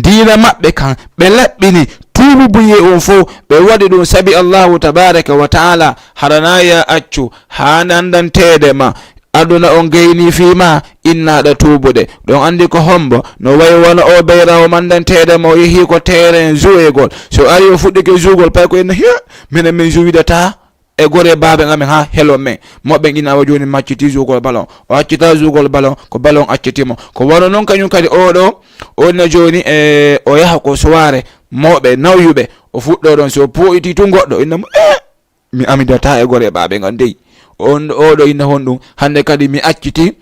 dina maɓɓe kan ɓe laɓɓini tuubuye on fo ɓe waɗi ɗum sabi allahu tabaraka wa taala haranaya accu ha nandantede ma aduna on gayni fima innaɗa tuubude ɗon andi ko hombo no way wona o ɓeyrawo mandantede mo yeehi ko terrain jouegol so ari o fuɗɗike jougol pay ko enna minen min jouidata e gore baɓe amen ha helo men moɓɓe inawa joni macciti jougol ballon o accita jougol ballon ko ballon accitimo ko wono noon kañum kadi oɗo onna joni o yaha ko soirée mawɓe nawyuɓe o fuɗɗo ɗon so poyti tu goɗɗo innamo mi amidata e gore baɓe ngan dey oɗo inna hon ɗum hande kadi mi acciti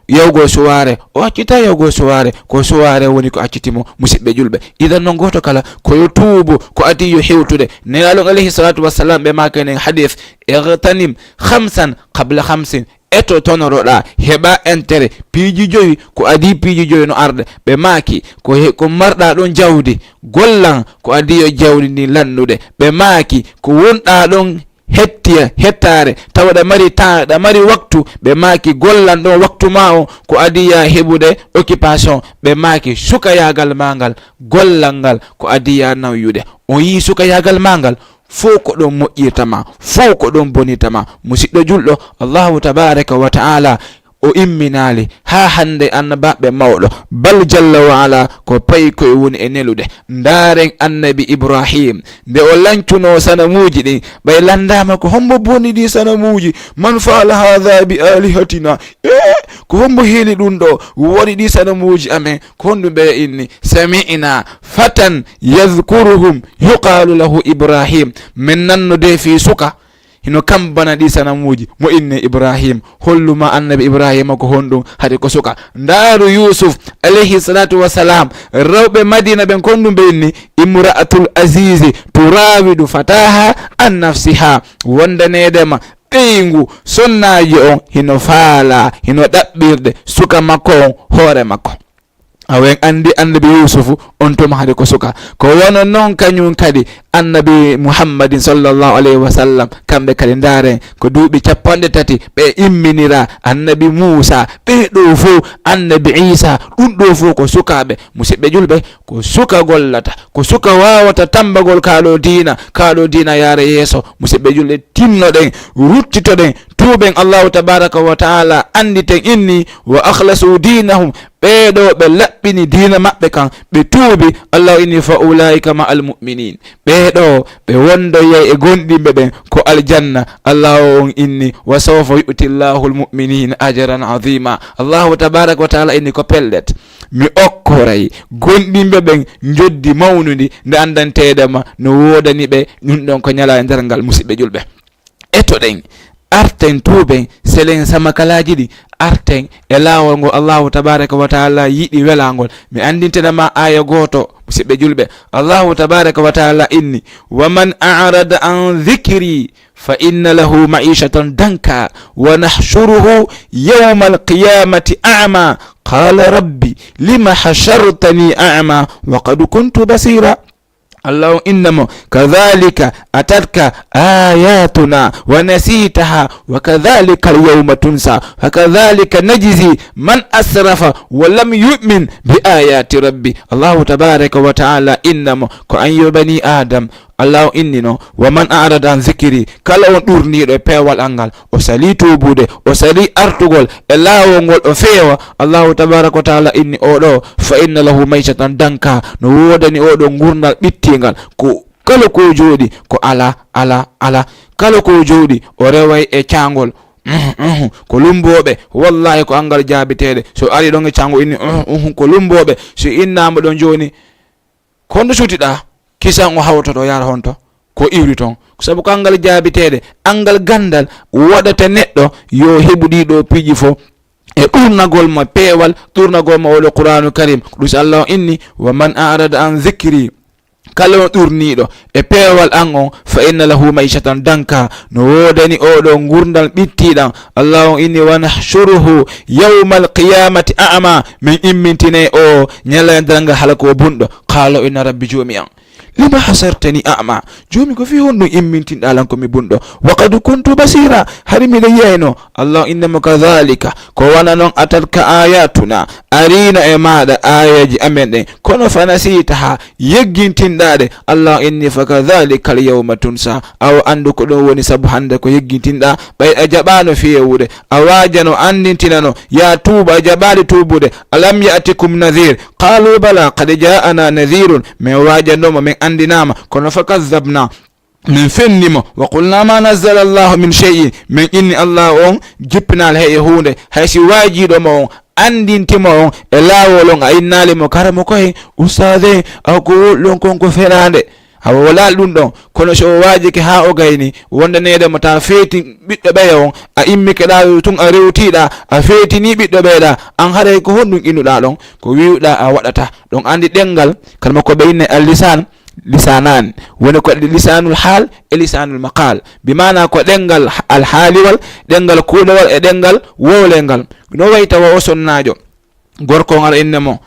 yawgol soirée o accita yawgol soirée ko soirée woni ko accitimo musidɓe julɓe idan noon goto kala koyo tuubu ko adi yo hewtude nelaalon alayhi salatu wassalam ɓe makenen hadith igtanim 5 qabla 5 eto tonoroɗa heɓa intérêt piiji joyi ko adi piiji joyi no arde ɓe maaki ko marɗa ɗon jawdi gollan ko adi yo jawdi ndi lannude ɓe maaki ko wonɗa ɗon hettare tawa ɗa mari temps ɗa mari waktu ɓe maaki gollan ɗon waktu ma o ko adiya heɓude occupation ɓe maaki sukayagal mangal gollal ngal ko adiya nawyude on yi sukayagal mangal fo ko ɗon moƴƴirtama fo ko ɗon bonitama musidɗo julɗo allahu tabaraka wa taala o imminali ha hande annabaɓe mawɗo bal jalla wa ala ko payi koye woni e nelude ndaren annabi ibrahim nde o lancuno sanamuji ɗin ɓay landama ko hombo boni ɗi sanamuji man faala hadha bi alihatina ko hombo heeli ɗum ɗo waɗi ɗi sanamuji amen ko honɗum ɓe inni sami'na fatan yadhkuruhum yuqalu lahu ibrahim min nannude fi suka hino kambana ɗi sanamuji mo inne ibrahim holluma annabi ibrahima ko honɗum hade ko suka ndaaru yusuf alayhi salatu wassalam rewɓe madina ɓen konɗum ɓe inni imra'atul azizi turawidu fataha an nafsiha wondanedema ɓeygu sonnaji on hino faala hino ɗaɓɓirde suka makko on hoore makko awen andi annabi yusufu on tuma hade ko suka ko wono noon kañum kadi annabi muhammadin sallallahu alayhi wa sallam kamɓe kadi ndaren ko duuɓi 30 ɓe imminira annabi musa ɓeɗo fo annabi isa ɗum ɗo fo ko sukaɓe musidɓe julɓe ko suka gollata ko suka wawata tambagol kaɗo dina yaara yeeso musidɓe julɓe tinnoɗen ruttitoɗen tuuɓen allahu tabaraka wa taala anditen inni wa akhlasu dinahum ɓeɗo ɓe laɓɓini dina maɓɓe kan ɓe tuubi allahu inni fa ulaika ma al muminin ɓeɗo ɓe wondoyay e gonɗimɓe ɓen ko aljanna allahu on inni wa sawfa yu'ti llahu almu'minin ajran azima allahu tabaraka wa taala inni ko pellet mi okkoray gonɗimɓe ɓen joddi mawnudi nde andantedema no wodani ɓe ɗum ɗon ko ñala e nder ngal musidɓe julɓe etoɗen arten tuuɓen selen samakalaji ɗi arten e laawol ngol allahu tabaraka wa taala yiɗi welangol mi andintenama aya goto musidɓe julɓe allahu tabaraka wa taala inni wa man a'rada an dhikri fa inna lahu ma'ishatan danka wa nahshuruhu yawma alqiyamati a'ma qala rabbi lima hashartani a'ma wa qad kuntu basira الله إنما كذلك أتتك آياتنا ونسيتها وكذلك اليوم تنسى فكذلك نجزي من أسرف ولم يؤمن بآيات ربي الله تبارك وتعالى إنما كأن بني آدم الله إننا ومن أعرض عن ذكري كلا ونورني بيوال أنغال وسالي توبود وسالي أرتغل الله ونغل أفيوا الله تبارك وتعالى إني أولو فإن له ميشة دنكا نودني أولو نغرنا بيتينغال kala ko jodi ko ala kala ko jodi o reway e cangol ko lumboɓe wallahi ko angal jaabiteɗe so ari ɗon e cango inni ko lumboɓe so innama ɗon joni kondo sutiɗa kisan o hawtoto yara honto ko iwri ton sabu ko angal jaabiteɗe angal gandal waɗata neɗɗo yo heɓu ɗiɗo piiji fo e ɗurnagol mo peewal ɗurnagol mo oɗo qur'anu karim. ɗum so Allah inni wa man arada an dhikri, kala on ɗurniɗo e peewal an on fa inna lahu maishatan danka, no wodani oɗo gurdal ɓittiɗam. Allah on inni wa nahshuruhu yawma alqiyamati a'ma, min immintine o ñalayandanga hala ko bunɗo. qala inna rabbi joomi an lima hasartani a'ma, joomi ko fi honɗum immintinɗa lan komi bunɗo, wa qad kuntu basira, hari miɗo yiyayno. Allah innama kadhalika, ko wana noon atatka ayatuna, arina e maɗa ayaji amen ɗen, kono fa nasitaha yeggintinɗaɗe. Allah inni fa kadhalika al yawma tunsa, awa andu ko ɗum woni sabu hande ko yeggintinɗa. ɓay a jaɓano fiyewude, a wajano andintinano ya tuuba, a jaɓali tubude. alam ya'tikum nadhir, qalu bala qad ja'ana nadhirun, min wajanoma min andinama, kono fakadhabna, min fennimo. wa qulna ma nazzala allahu min shay'in, min inni Allah on jippinal heye hunde, haysi wajiɗoma on andintimo on e lawol on a innalimo karamo koye ustade aw ko wolɗon konko ferande, awa wala ɗum ɗon. kono so o wajike ha o gayni wondanede mo ta feeti ɓiɗɗo ɓeya on, a immikeɗa tun a rewtiɗa, a feetini ɓiɗɗo ɓeyɗa, an haɗay ko honɗum innuɗa ɗon, ko wiwɗa a waɗata ɗon. andi ɗengal kalma ko ɓe inne al-lisan lisanan, woni ko lisanul hal e lisanul maqal, bimana ko ɗengal alhaaliwal, ɗengal kuuɗowal e ɗengal wowlengal. no way tawa o sonnajo gorko ngal inne mo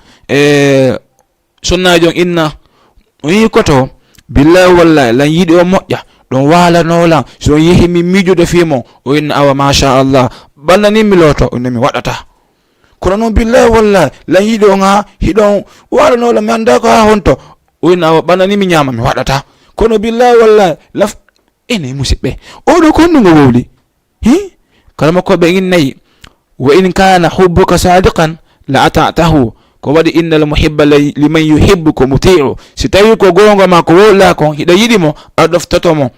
sonnajo inna o yi koto billahi wallahi lan yiɗi o moƴƴa ɗon walanolan, so yehi min miijude fimo o inna awa masha Allah ɓannanimi loto, o inne mi waɗata. kono noon billahi wallahi lan yiɗi on ha hiɗon walanolan mi anda ko ha honto, o inna awa ɓannanimi ñama mi waɗata. kono billahi wallahi laf ene musidɓe oɗo konnugo wowli kalama ko ɓe innayi wa in kana hubbuka sadiqan la ata'tahu, ko waɗi innal muhibba liman yuhibbu ko muti'u, si tawi ko gonga ma ko wolla kon hiɗa yiɗimo a ɗoftotomo,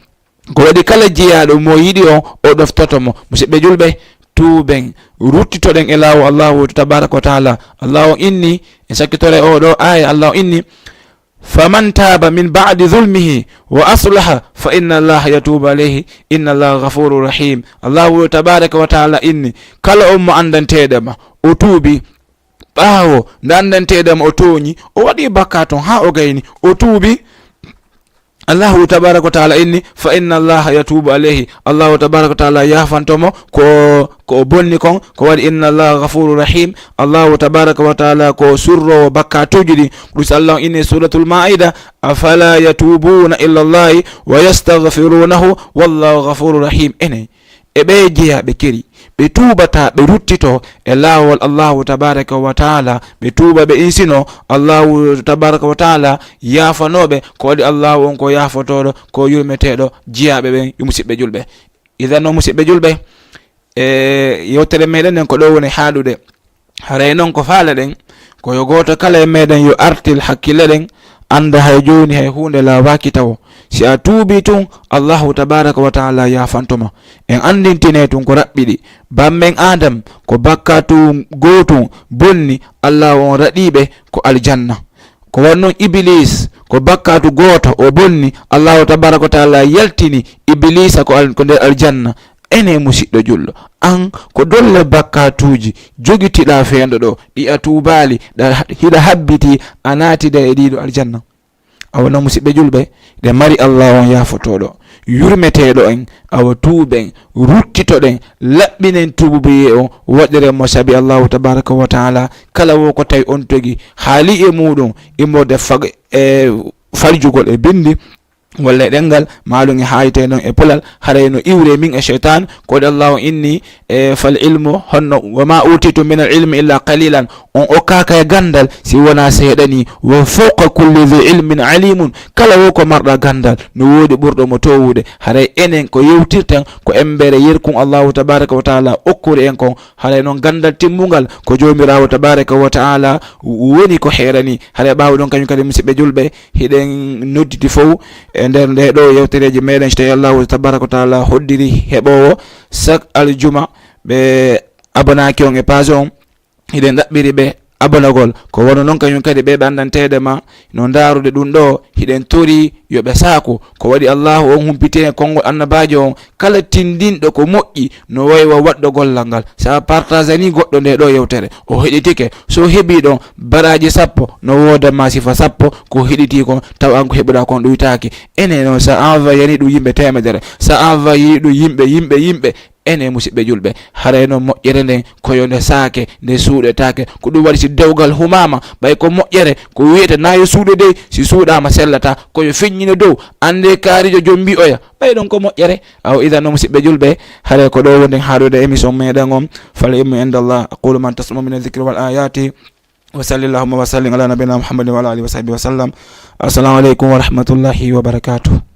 ko waɗi kala jiyaɗo mo yiɗi on o ɗoftotomo. musidɓe julɓe tuuɓen ruttitoɗen e lawo Allahu tabaraka wa taala. Allahu inni en sakkitore oɗo aya, Allahu inni faman taba min ba'di zulmihi wa aslaha fa inna allaha yatubu alayhi inna allaha ghafurur rahim. Allahu tabaraka wa taala inni kala on mo andantedema o tuubi ɓaawo nde andantedema o tooñi, o waɗi bakka ton ha o gayni o tuubi, Allahu tabaraka wa taala inni fa inna allaha yatubu alayhi, Allahu tabaraka wa taala yafantomo ko bonni kon, ko waɗi inna allaha ghafurur rahim. Allahu tabaraka wa taala ko surrowo bakkatuji ɗi. ɗum Allah inni suratul maida afala yatubuna illa allahi wa yastaghfirunahu wallahu ghafurur rahim. ene e ɓe jeeyaɓe keri ɓe tuubata ɓe ruttito e laawol Allahu tabaraka wa taala, ɓe tuuba ɓe insino Allahu tabaraka wa taala yaafanoɓe, ko waɗi Allahu on ko yaafotoɗo ko yurmeteɗo jeeyaɓe ɓen. musidɓe julɓe, idan noon musidɓe julɓe yewtere meɗen nen ko ɗo woni haaɗude, haray noon ko faala ɗen ko yo goto kala e meɗen yo artil hakkille ɗen, anda hay joni hay hunde lawaki tawo. si a tuubi tun Allahu tabaraka wa taala yafantoma. en andintine tun ko raɓɓiɗi bammen adam ko bakkatu gotum bonni Allah on raɗiɓe ko aljanna, ko wonnon iblis ko bakkatu goto o bonni Allahu tabaraka wa taala yaltini iblisa ko nder aljanna. ene musidɗo julɗo, an ko dolle bakkatuji jogitiɗa feendo ɗo ɗi a tuubali hiɗa habbiti a naatida e ɗiɗo aljanna. awa no musidɓe julɓe ɗe mari Allah on yafotoɗo yurmeteɗo en, awa tuuɓen ruttitoɗen laɓɓinen tuubiye on waɗire mo sabi Allahu tabaraka wa taala. kala wo ko tawi on togi haali e muɗum immorde faljugol e bindi walla ɗengal maɗum e hayte noon e polal haray no iwre min e cheytan. koɗe Allahu inni fal ilmu honno wama utitu min al ilmi illa qalilan, on okkaka e gandal si wona seeɗani. wa fawqa kulli dhi ilmin alimun, kala wo ko marɗa gandal no woodi ɓurɗo mo towude. haray enen ko yewtirten ko embere yerkun Allahu tabaraka wa taala okkuri en kon. haray noon gandal timmugal ko jomirawo tabaraka wa taala woni ko heerani. haray ɓawi ɗon kañum kadi musidɓe julɓe hiɗen nodditi fof e nder nde ɗo yewtereji meɗen so tawi Allahu tabaraka wa taala hoddiri heɓowo chaque aljuma ɓe abonaki on e page on hiɗen ɗaɓɓiri ɓe abanagol ko wono non kañum kadi ɓe andantede ma no ndarude ɗum ɗo hiɗen tori yoɓe saako ko waɗi allahu on humpite konngol annabajo on kala tindinɗo ko moƴƴi no waywa waɗɗo gollal ngal sa partage ni goɗɗo nde ɗo yewtere o heɗitike so heeɓi ɗon baraji 10 no wodanma sifa 10 ko heɗiti kon taw an ko heɓuɗa kon ɗuytaki ene noon sa envoyani ɗum yimɓe temedere sa envoyi ɗum yimɓe ene musidɓe julɓe haray noon moƴƴere nden koyo nde saake nde suuɗetake ko ɗum waɗi si dewgal humama ɓay ko moƴƴere ko wiyete nayo suuɗe dey si suuɗama sellata koyo feññine dow ande kaarijo jom mbi'oya ɓay ɗon ko moƴƴere aw idan no musidɓe julɓe haray ko ɗo wonden haaɗude émission meɗen on fala ilmu indallah aqulu man tasma min adh-dhikri wal ayati wa sallallahu wa sallim ala nabina muhammadin wa ala alihi wa sahbihi wa sallam. Assalamu aleykum wa rahmatullahi wa barakatuh.